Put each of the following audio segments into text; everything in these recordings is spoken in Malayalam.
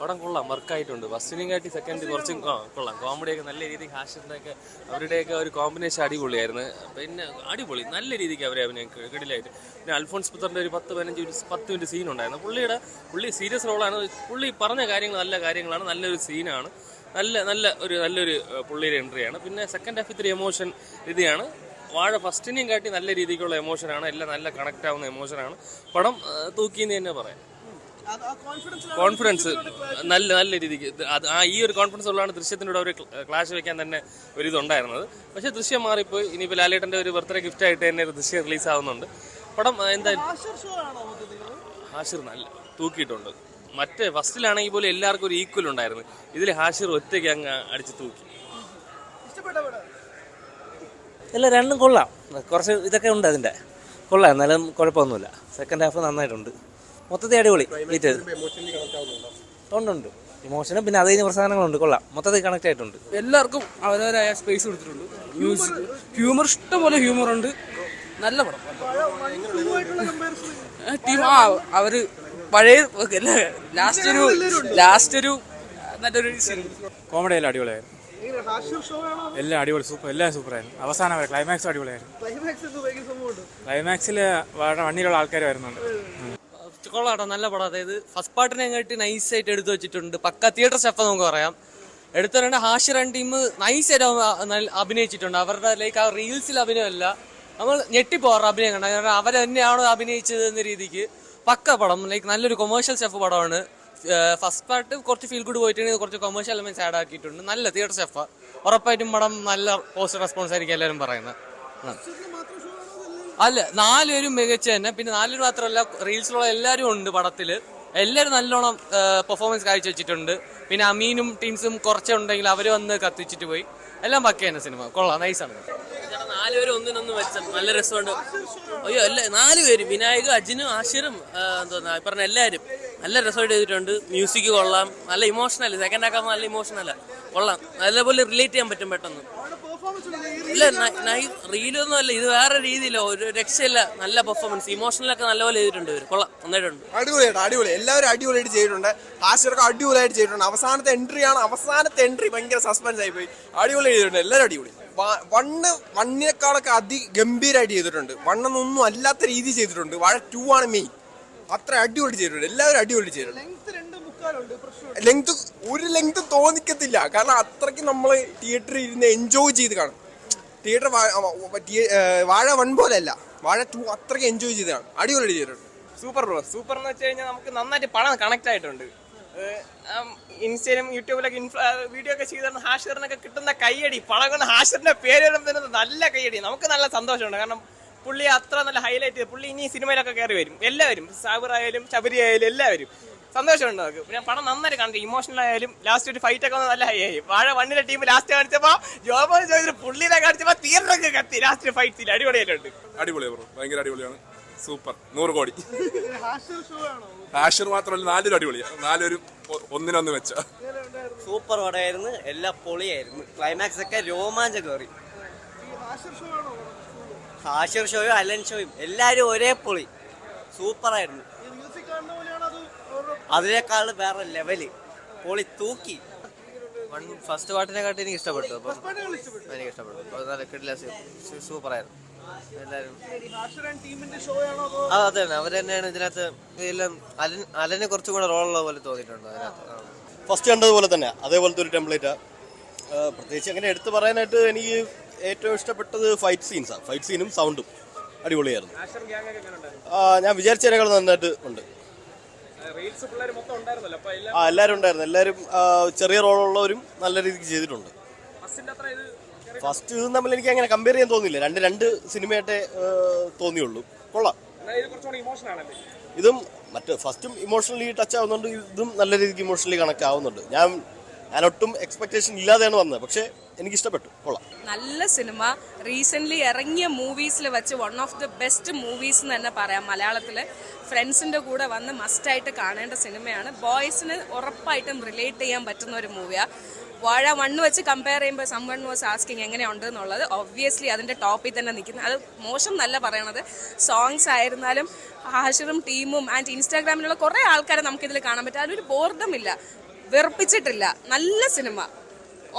പടം കൊള്ളാം, വർക്കായിട്ടുണ്ട്. ഫസ്റ്റിനെയും കാട്ടി സെക്കൻഡ് കുറച്ചും കൊള്ളാം. കോമഡിയൊക്കെ നല്ല രീതിക്ക്, ഹാഷിറിൻ്റെ ഒക്കെ അവരുടെയൊക്കെ ഒരു കോമ്പിനേഷൻ അടിപൊളിയായിരുന്നു. പിന്നെ അടിപൊളി നല്ല രീതിക്ക് അവരെ അഭിനയം കിടിലായിട്ട്. പിന്നെ അൽഫോൺസ് പുത്രൻ്റെ ഒരു 10 മിനിറ്റ് സീൻ ഉണ്ടായിരുന്നു. പുള്ളി സീരിയസ് റോളാണ്. പുള്ളി പറഞ്ഞ കാര്യങ്ങൾ നല്ല കാര്യങ്ങളാണ്, നല്ലൊരു സീനാണ്, നല്ലൊരു പുള്ളിയുടെ എൻട്രിയാണ്. പിന്നെ സെക്കൻഡ് ഹാഫ് ഇത്തിരി എമോഷൻ രീതിയാണ്. വാഴ ഫസ്റ്റിനെയും കാട്ടി നല്ല രീതിക്കുള്ള എമോഷനാണ്, എല്ലാം നല്ല കണക്ട് ആവുന്ന എമോഷനാണ്. പടം തൂക്കിയെന്ന് തന്നെ പറയാം. കോൺഫിഡൻസ് നല്ല രീതിക്ക് ഈ ഒരു കോൺഫിഡൻസ് ഉള്ളതാണ് ദൃശ്യത്തിനോട് ഒരു ക്ലാഷ് വെക്കാൻ തന്നെ ഒരു ഇതുണ്ടായിരുന്നത്. പക്ഷെ ദൃശ്യം മാറിപ്പോയി. ഇനിയിപ്പോൾ ലാലേട്ടൻ്റെ ഒരു ബർത്ത്ഡേ ഗിഫ്റ്റ് ആയിട്ട് തന്നെ ദൃശ്യം റിലീസ് ആവുന്നുണ്ട്. പടം എന്തായാലും ഹാഷിർ നല്ല തൂക്കിയിട്ടുണ്ട്. മറ്റേ ഫസ്റ്റിലാണെങ്കിൽ പോലും എല്ലാവർക്കും ഒരു ഈക്വൽ ഉണ്ടായിരുന്നു. ഇതിൽ ഹാഷിർ ഒറ്റയ്ക്ക് അങ്ങ് അടിച്ച് തൂക്കി. ഇല്ല, രണ്ടും കൊള്ളാം. കുറച്ച് ഇതൊക്കെ ഉണ്ട് അതിൻ്റെ, കൊള്ളാം. എന്നാലും കുഴപ്പമൊന്നുമില്ല. സെക്കൻഡ് ഹാഫ് നന്നായിട്ടുണ്ട്. മൊത്തത്തിൽ അടിപൊളി. ഉണ്ട് ഇമോഷനും പിന്നെ അതിന് പ്രസാധനങ്ങളുണ്ട്. കൊള്ളാം, മൊത്തത്തിൽ കണക്ട് ആയിട്ടുണ്ട്. എല്ലാവർക്കും അവരവരായ സ്പേസ് കൊടുത്തിട്ടുണ്ട്. മ്യൂസിക്, ഹ്യൂമർ, ഇഷ്ടംപോലെ ഹ്യൂമർ ഉണ്ട്. നല്ല പടം. ടീം അവര് പഴയ ലാസ്റ്റ് ഒരു നല്ലൊരു കോമഡി എല്ലാം അടിപൊളിയായിരുന്നു. എല്ലാം അടിപൊളി, എല്ലാം സൂപ്പറായിരുന്നു. അവസാനം വരെ ക്ലൈമാക്സ് അടിപൊളിയായിരുന്നു. ക്ലൈമാക്സിൽ വണ്ടിയിലുള്ള ആൾക്കാർ വരുന്നുണ്ട്. കൊള്ളാട്ടോ, നല്ല പടം. അതായത് ഫസ്റ്റ് പാർട്ടിനെ അങ്ങോട്ട് നൈസായിട്ട് എടുത്തു വെച്ചിട്ടുണ്ട്. പക്ക തിയേറ്റർ സ്റ്റെഫ് നമുക്ക് പറയാം. എടുത്തു പറയേണ്ട ഹാഷിർ ആൻഡ് ടീം നൈസായിട്ട് അഭിനയിച്ചിട്ടുണ്ട്. അവരുടെ ആ റീൽസിൽ അഭിനയമല്ല, നമ്മൾ ഞെട്ടിപ്പോറ അഭിനയം കണ്ട. കാരണം അവർ തന്നെയാണോ അഭിനയിച്ചത് എന്ന രീതിക്ക് പക്ക പടം. നല്ലൊരു കൊമേഴ്ഷ്യൽ സ്റ്റെഫ് പടമാണ്. ഫസ്റ്റ് പാർട്ട് കുറച്ച് ഫീൽ ഗുഡ് പോയിട്ടുണ്ടെങ്കിൽ കുറച്ച് കൊമേഴ്ഷ്യൽ എലമെന്റ്സ് ആഡ് ആക്കിയിട്ടുണ്ട്. നല്ല തിയേറ്റർ സ്റ്റെഫാണ്. ഉറപ്പായിട്ടും പടം നല്ല പോസിറ്റീവ് റെസ്പോൺസ് ആയിരിക്കും എല്ലാവരും പറയുന്നത്. അല്ല, 4 പേരും മികച്ച തന്നെ. പിന്നെ 4 പേര് മാത്രമല്ല, റീൽസിലുള്ള എല്ലാവരും ഉണ്ട് പടത്തില്. എല്ലാവരും നല്ലോണം പെർഫോമൻസ് കാഴ്ചവെച്ചിട്ടുണ്ട്. പിന്നെ അമീനും ടീംസും കുറച്ചുണ്ടെങ്കിൽ അവർ വന്ന് കത്തിച്ചിട്ട് പോയി. എല്ലാം പക്ക തന്നെ സിനിമ. കൊള്ളാം, നൈസാണ്. 4 പേരും ഒന്നിനൊന്നും വെച്ച നല്ല രസമുണ്ട്. അയ്യോ, അല്ല 4 പേര്, വിനായക, അജിനും ആഷിറും എന്തോന്നാ പറഞ്ഞ എല്ലാവരും നല്ല രസമായിട്ട് ചെയ്തിട്ടുണ്ട്. മ്യൂസിക് കൊള്ളാം, നല്ല ഇമോഷണൽ. സെക്കൻഡ് ആക്കാൻ നല്ല ഇമോഷണല്ല, കൊള്ളാം. നല്ലപോലെ റിലേറ്റ് ചെയ്യാൻ പറ്റും പെട്ടെന്ന്. ഇല്ല, റീലൊന്നും അല്ല, ഇത് വേറെ രീതിയിലോ, ഒരു രക്ഷയില്ല. നല്ല പെർഫോമൻസ്, ഇമോഷണലൊക്കെ നല്ലപോലെ ചെയ്തിട്ടുണ്ട് ഇവർ. കൊള്ളാം, നന്നായിട്ടുണ്ട്. അടിപൊളി. എല്ലാവരും അടിപൊളിയായിട്ട് ചെയ്തിട്ടുണ്ട്. ഹാഷിറൊക്കെ അടിപൊളിയായിട്ട് ചെയ്തിട്ടുണ്ട്. അവസാനത്തെ എൻട്രി ഭയങ്കര സസ്പെൻസ് ആയി പോയി. അടിപൊളി ചെയ്തിട്ടുണ്ട്. എല്ലാവരും അടിപൊളി. വണ്ണിനേക്കാളൊക്കെ അതിഗംഭീരമായിട്ട് ചെയ്തിട്ടുണ്ട്. വണ്ണൊന്നും അല്ലാത്ത രീതി ചെയ്തിട്ടുണ്ട്. വാഴ 2 ആണ് മെയിൻ. അത്ര അടിപൊളി ചെയ്തിട്ടുണ്ട്. എല്ലാവരും അടിപൊളി ചെയ്തിട്ടുണ്ട്. ലെങ്ത് തോന്നിക്കത്തില്ല. കാരണം അത്രയ്ക്ക് നമ്മൾ തിയേറ്ററിൽ ഇരുന്ന് എൻജോയ് ചെയ്ത് കാണും. തിയേറ്റർ വാഴ 1 പോലെ അല്ല, വാഴ 2 അത്രയ്ക്ക് എൻജോയ് ചെയ്ത് കാണും. അടിപൊളി ചെയ്തിട്ടുണ്ട്. സൂപ്പർ എന്ന് വെച്ച് കഴിഞ്ഞാൽ നമുക്ക് നന്നായിട്ട് പടം കണക്ട് ആയിട്ടുണ്ട്. ഇൻസ്റ്റയിലും യൂട്യൂബിലൊക്കെ വീഡിയോ ഒക്കെ ചെയ്ത ഹാഷിറിനൊക്കെ കിട്ടുന്ന കയ്യടി, പടം കൊണ്ട് ഹാഷിറിന്റെ പേര് വരുമ്പോൾ നല്ല കയ്യടി. നമുക്ക് നല്ല സന്തോഷമുണ്ട്. കാരണം പുള്ളി അത്ര നല്ല ഹൈലൈറ്റ് ചെയ്ത് പുള്ളി ഇനി സിനിമയിലൊക്കെ കയറി വരും. എല്ലാവരും, സാബിർ ആയാലും ശബരി ആയാലും എല്ലാവരും സന്തോഷമുണ്ട് നമുക്ക്. പിന്നെ പടം നന്നായിട്ട് കാണിച്ചു. ഇമോഷണൽ ആയാലും ലാസ്റ്റ് ഒരു ഫൈറ്റ് ഒക്കെ നല്ല ഹൈ ആയി. വാഴ 1 ടീം ലാസ്റ്റ് കാണിച്ചപ്പോ ജോബോ ചോദിച്ചിട്ട് പുള്ളിനെ കാണിച്ചപ്പോ തിയേറ്ററൊക്കെ കത്തി. ലാസ്റ്റ് ഫൈറ്റ് സീൻ അടിപൊളിയായിട്ടുണ്ട്. അടിപൊളി, ഭയങ്കര അടിപൊളിയാണ്. സൂപ്പർ, 100 കോടി. ഹാഷിർ മാത്രമല്ല, 4 പേരും അടിപൊളിയാണ്. 4 പേരും ഒന്നിനൊന്ന് വെച്ച സൂപ്പർ പടമായിരുന്നു. എല്ലാം പൊളിയായിരുന്നു. ക്ലൈമാക്സ് ഒക്കെ രോമാഞ്ചം കയറി. ഹാഷിർ ഷോയും അലൻ ഷോയും എല്ലാവരും ഒരേ പൊളി. സൂപ്പറായിരുന്നു. അതിനേക്കാൾ വേറെ ലെവല്, പൊളി തൂക്കി. ഫസ്റ്റ് പാർട്ടിനെ കാട്ടി എനിക്ക് ഇഷ്ടപ്പെട്ടു. എനിക്ക് ഇഷ്ടപ്പെട്ടു. സൂപ്പറായിരുന്നു. എല്ലാവരും അതെ തന്നെ, അവർ തന്നെയാണ് ഇതിനകത്ത്. എല്ലാം അലന് കുറച്ചും കൂടെ റോളുള്ള പോലെ തോന്നിയിട്ടുണ്ട് അതിനകത്ത്. ഫസ്റ്റ് കണ്ടതുപോലെ തന്നെ അതേപോലത്തെ ഒരു ടെംപ്ലേറ്റാണ്. പ്രത്യേകിച്ച് അങ്ങനെ എടുത്തു പറയാനായിട്ട് എനിക്ക് ഏറ്റവും ഇഷ്ടപ്പെട്ടത് ഫൈറ്റ് സീനും സൗണ്ടും അടിപൊളിയായിരുന്നു. ഞാൻ വിചാരിച്ചതിനേക്കാൾ നന്നായിട്ട് ഉണ്ട്. എല്ലാവരും ഉണ്ടായിരുന്നു. എല്ലാവരും ചെറിയ റോളുള്ളവരും നല്ല രീതിക്ക് ചെയ്തിട്ടുണ്ട്. ഫസ്റ്റ് ഇതും തമ്മിൽ എനിക്ക് അങ്ങനെ കമ്പയർ ചെയ്യാൻ തോന്നിയില്ല. രണ്ട് സിനിമയായിട്ടേ തോന്നിയുള്ളൂ. കൊള്ളാം. ഇതും മറ്റേ ഫസ്റ്റും ഇമോഷണലി ടച്ച് ആവുന്നുണ്ട്. ഇതും നല്ല രീതിക്ക് ഇമോഷണലി കണക്ട് ആവുന്നുണ്ട്. ഞാനൊട്ടും എക്സ്പെക്ടേഷൻ ഇല്ലാതെയാണ് വന്നത്. പക്ഷെ എനിക്ക് ഇഷ്ടപ്പെട്ടു. കൊള്ളാം. നല്ല സിനിമ. റീസെന്റ് ഇറങ്ങിയ മൂവീസിൽ വെച്ച് 1 ഓഫ് ദി ബെസ്റ്റ് മൂവീസ് എന്ന് തന്നെ പറയാം. മലയാളത്തില് ഫ്രണ്ട്സിന്റെ കൂടെ വന്ന് മസ്റ്റായിട്ട് കാണേണ്ട സിനിമയാണ്. ബോയ്സിന് ഉറപ്പായിട്ടും റിലേറ്റ് ചെയ്യാൻ പറ്റുന്ന ഒരു മൂവിയാണ്. വാഴ 1 വെച്ച് കമ്പയർ ചെയ്യുമ്പോൾ സംവൺ വാസ് ആസ്കിങ് എങ്ങനെയുണ്ട് എന്നുള്ളത്. ഒബ്വിയസ്ലി അതിന്റെ ടോപ്പിൽ തന്നെ നിൽക്കുന്നത്. അത് മോശം നല്ല പറയണത്. സോങ്സ് ആയിരുന്നാലും ഹാഷിറും ടീമും ആൻഡ് ഇൻസ്റ്റാഗ്രാമിലുള്ള കുറേ ആൾക്കാരെ നമുക്കിതിൽ കാണാൻ പറ്റും. അതിലൊരു ബോർഡമില്ല. വെറുപ്പിച്ചിട്ടില്ല. നല്ല സിനിമ,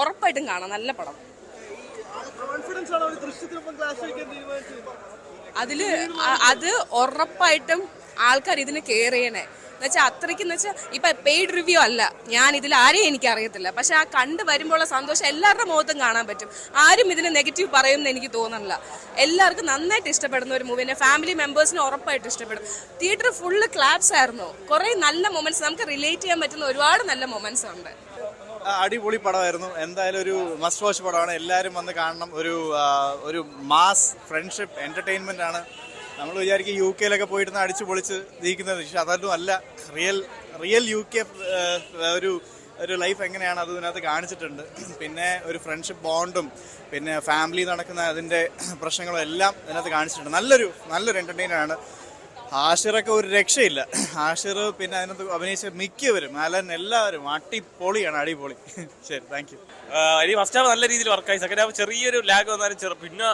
ഉറപ്പായിട്ടും കാണാം. നല്ല പടം. അതില് അത് ഉറപ്പായിട്ടും ആൾക്കാർ ഇതിന് കെയർ ചെയ്യണേ. എന്നുവെച്ചാൽ അത്രയ്ക്ക് വെച്ചാൽ ഇപ്പൊ പെയ്ഡ് റിവ്യൂ അല്ല, ഞാൻ ഇതിൽ ആരെയും എനിക്ക് അറിയത്തില്ല. പക്ഷെ ആ കണ്ടു വരുമ്പോഴുള്ള സന്തോഷം എല്ലാവരുടെ മുഖത്തും കാണാൻ പറ്റും. ആരും ഇതിന് നെഗറ്റീവ് പറയുമെന്ന് എനിക്ക് തോന്നുന്നില്ല. എല്ലാവർക്കും നന്നായിട്ട് ഇഷ്ടപ്പെടുന്ന ഒരു മൂവി. ഫാമിലി മെമ്പേഴ്സിന് ഉറപ്പായിട്ട് ഇഷ്ടപ്പെടും. തിയേറ്റർ ഫുള്ള് ക്ലാപ്സ് ആയിരുന്നു. കുറെ നല്ല മൊമെന്റ്സ്, നമുക്ക് റിലേറ്റ് ചെയ്യാൻ പറ്റുന്ന ഒരുപാട് നല്ല മൊമെന്റ്സ് ഉണ്ട്. അടിപൊളി പടമായിരുന്നു. എന്തായാലും ഒരു മസ്റ്റ് വാച്ച് പടമാണ്. എല്ലാവരും വന്ന് കാണണം. ഒരു മാസ് ഫ്രണ്ട്ഷിപ്പ് എന്റർടൈൻമെന്റ് ആണ്. നമ്മൾ വിചാരിക്കും യു കെയിലൊക്കെ പോയിരുന്ന് അടിച്ചു പൊളിച്ച് ജീവിക്കുന്നത്, പക്ഷെ അതൊന്നും അല്ല. റിയൽ യു കെ ഒരു ലൈഫ് എങ്ങനെയാണ് അത് ഇതിനകത്ത് കാണിച്ചിട്ടുണ്ട്. പിന്നെ ഒരു ഫ്രണ്ട്ഷിപ്പ് ബോണ്ടും പിന്നെ ഫാമിലി നടക്കുന്ന അതിൻ്റെ പ്രശ്നങ്ങളും എല്ലാം ഇതിനകത്ത് കാണിച്ചിട്ടുണ്ട്. നല്ലൊരു എന്റർടൈനർ ആണ്. ഹാഷിറൊക്കെ ഒരു രക്ഷയില്ല. ഹാഷിർ പിന്നെ അതിനകത്ത് അഭിനയിച്ച മിക്കവരും അലൻ എല്ലാവരും അടിപൊളിയാണ്. അടിപൊളി. ശരി, താങ്ക് യു. ഇനി ഫസ്റ്റ് ഹാഫ് നല്ല രീതിയിൽ വർക്കായി. സെക്കൻഡ് ഹാഫ് ചെറിയൊരു ലാഗ് വന്നാലും പിന്നെ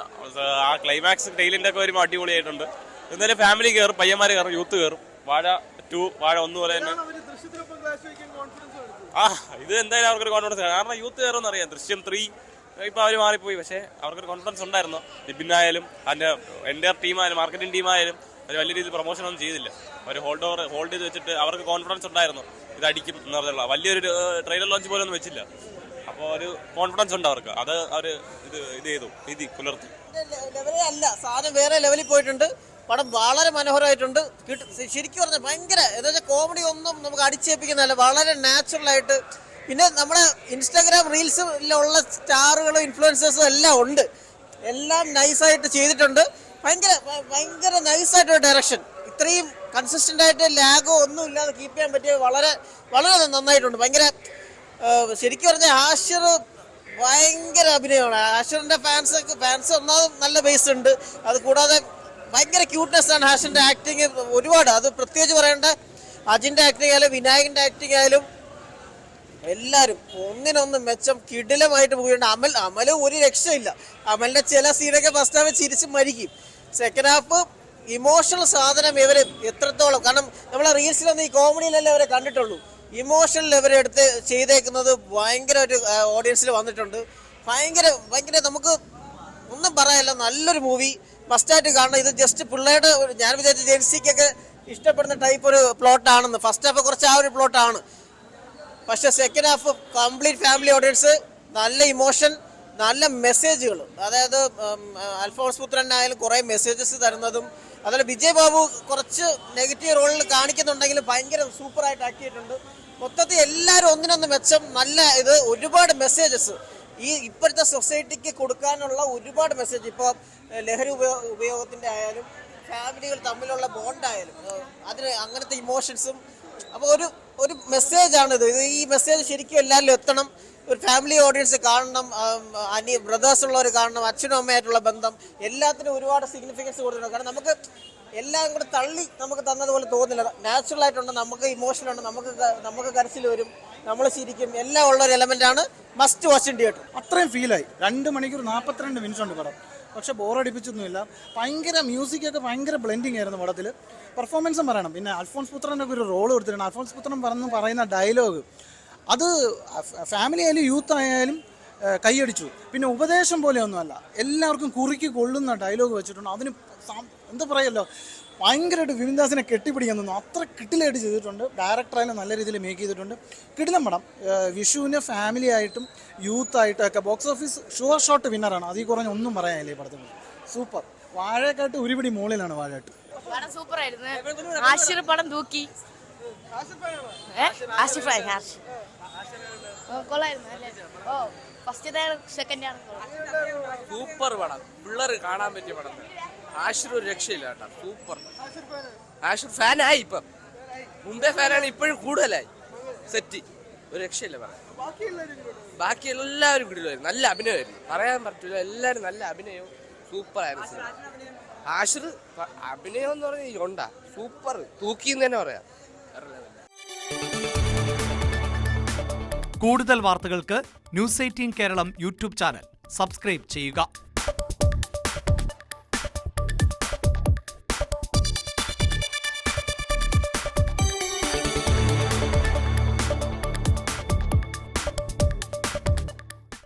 ആ ക്ലൈമാക്സ് ടൈലിൻ്റെ ഒക്കെ വരുമ്പോൾ അടിപൊളിയായിട്ടുണ്ട്. എന്തായാലും ഫാമിലി കയറും, പയ്യന്മാർ കയറും, യൂത്ത് കയറും. വാഴ 2, വാഴ 1 പോലെ തന്നെ. ഇത് എന്തായാലും അവർക്കൊരു കോൺഫിഡൻസ്, കാരണം യൂത്ത് കയറുമെന്ന് അറിയാം. ദൃശ്യം 3 ഇപ്പൊ അവർ മാറിപ്പോയി, പക്ഷെ അവർക്കൊരു കോൺഫിഡൻസ് ഉണ്ടായിരുന്നു. ലിബിനായാലും അതിന്റെ എൻ്റെ ടീമായാലും മാർക്കറ്റിംഗ് ടീമായാലും അവർ വലിയ രീതിയിൽ പ്രൊമോഷൻ ഒന്നും ചെയ്തില്ല. അവർ ഹോൾഡ് ചെയ്ത് വെച്ചിട്ട് അവർക്ക് കോൺഫിഡൻസ് ഉണ്ടായിരുന്നു ഇത് അടിക്കും എന്ന് പറഞ്ഞുള്ള വലിയൊരു ട്രെയിലർ ലോഞ്ച് പോലെ ഒന്നും വെച്ചില്ല. അപ്പോൾ ഒരു കോൺഫിഡൻസ് ഉണ്ട് അവർക്ക്. അത് അവർ ഇത് ചെയ്തു, രീതി പുലർത്തി. ലെവലേ അല്ല, സാധനം വേറെ ലെവലിൽ പോയിട്ടുണ്ട്. പടം വളരെ മനോഹരമായിട്ടുണ്ട്. ശരിക്കും പറഞ്ഞാൽ ഭയങ്കര എന്താ വെച്ചാൽ കോമഡി ഒന്നും നമുക്ക് അടിച്ചേൽപ്പിക്കുന്നതല്ല, വളരെ നാച്ചുറലായിട്ട്. പിന്നെ നമ്മുടെ ഇൻസ്റ്റാഗ്രാം റീൽസിലുള്ള സ്റ്റാറുകളും ഇൻഫ്ലുവൻസേഴ്സും എല്ലാം ഉണ്ട്. എല്ലാം നൈസായിട്ട് ചെയ്തിട്ടുണ്ട്. ഭയങ്കര നൈസായിട്ടൊരു ഡയറക്ഷൻ. ഇത്രയും കൺസിസ്റ്റന്റ് ആയിട്ട് ലാഗോ ഒന്നും ഇല്ലാതെ കീപ്പ് ചെയ്യാൻ പറ്റിയ വളരെ നന്നായിട്ടുണ്ട്. ശരിക്കും പറഞ്ഞാൽ ഹാഷിർ ഭയങ്കര അഭിനയമാണ്. ഹാഷിറിന്റെ ഫാൻസ് ഒന്നാമത് നല്ല ബേസ് ഉണ്ട്. അത് കൂടാതെ ഭയങ്കര ക്യൂട്ട്നെസ് ആണ് ഹാഷിറിന്റെ ആക്ടിങ്. ഒരുപാട് അത് പ്രത്യേകിച്ച് പറയേണ്ട. അജിന്റെ ആക്ടിങ് ആയാലും വിനായകന്റെ ആക്ടിങ് ആയാലും എല്ലാവരും ഒന്നിനൊന്ന് മെച്ചം കിടിലമായിട്ട് പോയിട്ടുണ്ട്. അമല് ഒരു രക്ഷയില്ല. അമലിന്റെ ചില സീനൊക്കെ ഫസ്റ്റ് ഹാഫ് ചിരിച്ച് മരിക്കും. സെക്കൻഡ് ഹാഫ് ഇമോഷണൽ സാധനം ഇവര് എത്രത്തോളം, കാരണം നമ്മളെ റീൽസിലൊന്നും ഈ കോമഡിയിലല്ലേ അവരെ കണ്ടിട്ടുള്ളൂ. ഇമോഷണൽ ഇവരെടുത്ത് ചെയ്തേക്കുന്നത് ഭയങ്കര ഒരു ഓഡിയൻസിൽ വന്നിട്ടുണ്ട്. ഭയങ്കര നമുക്ക് ഒന്നും പറയാനില്ല. നല്ലൊരു മൂവി, മസ്റ്റായിട്ട് കാണണം. ഇത് ജസ്റ്റ് പിള്ളേരുടെ ഞാൻ വിചാരിച്ച ജെൻസിക്കൊക്കെ ഇഷ്ടപ്പെടുന്ന ടൈപ്പ് ഒരു പ്ലോട്ടാണെന്ന്. ഫസ്റ്റ് ഹാഫ് കുറച്ച് ആ ഒരു പ്ലോട്ടാണ്. പക്ഷെ second half complete family audience, നല്ല ഇമോഷൻ, നല്ല മെസ്സേജുകൾ. അതായത് അൽഫോൺസ് പുത്രനായാലും കുറേ മെസ്സേജസ് തരുന്നതും, അതുപോലെ വിജയ് ബാബു കുറച്ച് നെഗറ്റീവ് റോളിൽ കാണിക്കുന്നുണ്ടെങ്കിലും ഭയങ്കര സൂപ്പറായിട്ട് ആക്കിയിട്ടുണ്ട്. മൊത്തത്തിൽ എല്ലാവരും ഒന്നിനൊന്ന് മെച്ചം. നല്ല ഒരുപാട് മെസ്സേജസ് ഈ ഇപ്പോഴത്തെ സൊസൈറ്റിക്ക് കൊടുക്കാനുള്ള ഒരുപാട് മെസ്സേജ്. ഇപ്പോൾ ലഹരി ഉപയോഗത്തിൻ്റെ ആയാലും ഫാമിലികൾ തമ്മിലുള്ള ബോണ്ടായാലും അതിന് അങ്ങനത്തെ ഇമോഷൻസും. അപ്പോൾ ഒരു മെസ്സേജാണിത്. ഈ മെസ്സേജ് ശരിക്കും എല്ലാവരിലും എത്തണം. ഒരു ഫാമിലി ഓഡിയൻസ് കാണണം, ബ്രദേഴ്സ് ഉള്ളവർ കാണണം, അച്ഛനും അമ്മയായിട്ടുള്ള ബന്ധം, എല്ലാത്തിനും ഒരുപാട് സിഗ്നിഫിക്കൻസ് കൊടുത്തിട്ടുണ്ട്. കാരണം നമുക്ക് എല്ലാം കൂടെ തള്ളി നമുക്ക് തന്നതുപോലെ തോന്നില്ല. നാച്ചുറൽ ആയിട്ടുണ്ട്, നമുക്ക് ഇമോഷനുണ്ട്, നമുക്ക് കരച്ചിൽ വരും, നമ്മൾ ശരിക്കും എല്ലാം ഉള്ള ഒരു എലമെന്റാണ്. Must watch in theatre. അത്രയും ഫീലായി. 2 മണിക്കൂർ 42 മിനിറ്റ് ഉണ്ട് പടം. പക്ഷെ ബോറടിപ്പിച്ചൊന്നുമില്ല. ഭയങ്കര മ്യൂസിക്കൊക്കെ ഭയങ്കര ബ്ലെൻഡിങ് ആയിരുന്നു പടത്തിൽ. പെർഫോമൻസും പറയണം. പിന്നെ അൽഫോൺസ് പുത്രൻ്റെ ഒരു റോൾ കൊടുത്തിട്ടുണ്ട്. അൽഫോൺസ് പുത്രൻ പറയുന്ന ഡയലോഗ് അത് ഫാമിലി ആയാലും യൂത്ത് ആയാലും കൈയടിച്ചു. പിന്നെ ഉപദേശം പോലെ ഒന്നുമല്ല, എല്ലാവർക്കും കുറിക്ക് കൊള്ളുന്ന ഡയലോഗ് വെച്ചിട്ടുണ്ട്. അതിന് എന്താ പറയുമല്ലോ, ഭയങ്കരമായിട്ട് വിനീതാസിനെ കെട്ടിപ്പിടിക്കാൻ തോന്നുന്നു. അത്ര കിട്ടിലായിട്ട് ചെയ്തിട്ടുണ്ട്. ഡയറക്ടറായാലും നല്ല രീതിയിൽ മേക്ക് ചെയ്തിട്ടുണ്ട്. കിടിലം പടം. വിഷുവിന് ഫാമിലി ആയിട്ടും യൂത്തായിട്ടും ഒക്കെ ബോക്സ് ഓഫീസ് ഷുവർ ഷോട്ട് വിന്നറാണ്. അതിൽ കുറഞ്ഞ ഒന്നും പറയാനില്ല ഈ പടത്തിന്. സൂപ്പർ. വാഴക്കാട്ട് ഒരുപിടി മുകളിലാണ് വാഴക്കാട്ട്. പടം സൂപ്പറായിരുന്നു. ആഷിർ പടം തൂക്കി. സൂപ്പർ പടം, പിള്ളേർ കാണാൻ പറ്റിയ പടം. ആഷിർ ഒരു രക്ഷയില്ല കേട്ടോ, സൂപ്പർ. ആഷിർ ഫാനായി, ഇപ്പം മുമ്പേ ഫാനാണ്, ഇപ്പോഴും കൂടുതലായി. സെറ്റ്, ഒരു രക്ഷയില്ല പറയാം. ബാക്കി എല്ലാവരും കൂടുതലായിരുന്നു. നല്ല അഭിനയമായിരുന്നു, പറയാൻ പറ്റില്ല. എല്ലാവരും നല്ല അഭിനയവും സൂപ്പറായിരുന്നു. ആഷിർ അഭിനയം എന്ന് പറഞ്ഞാൽ ഉണ്ടാ സൂപ്പർ, തൂക്കിന്ന് തന്നെ പറയാം. കൂടുതൽ വാർത്തകൾക്ക് news 18 Keralam YouTube channel subscribe ചെയ്യുക.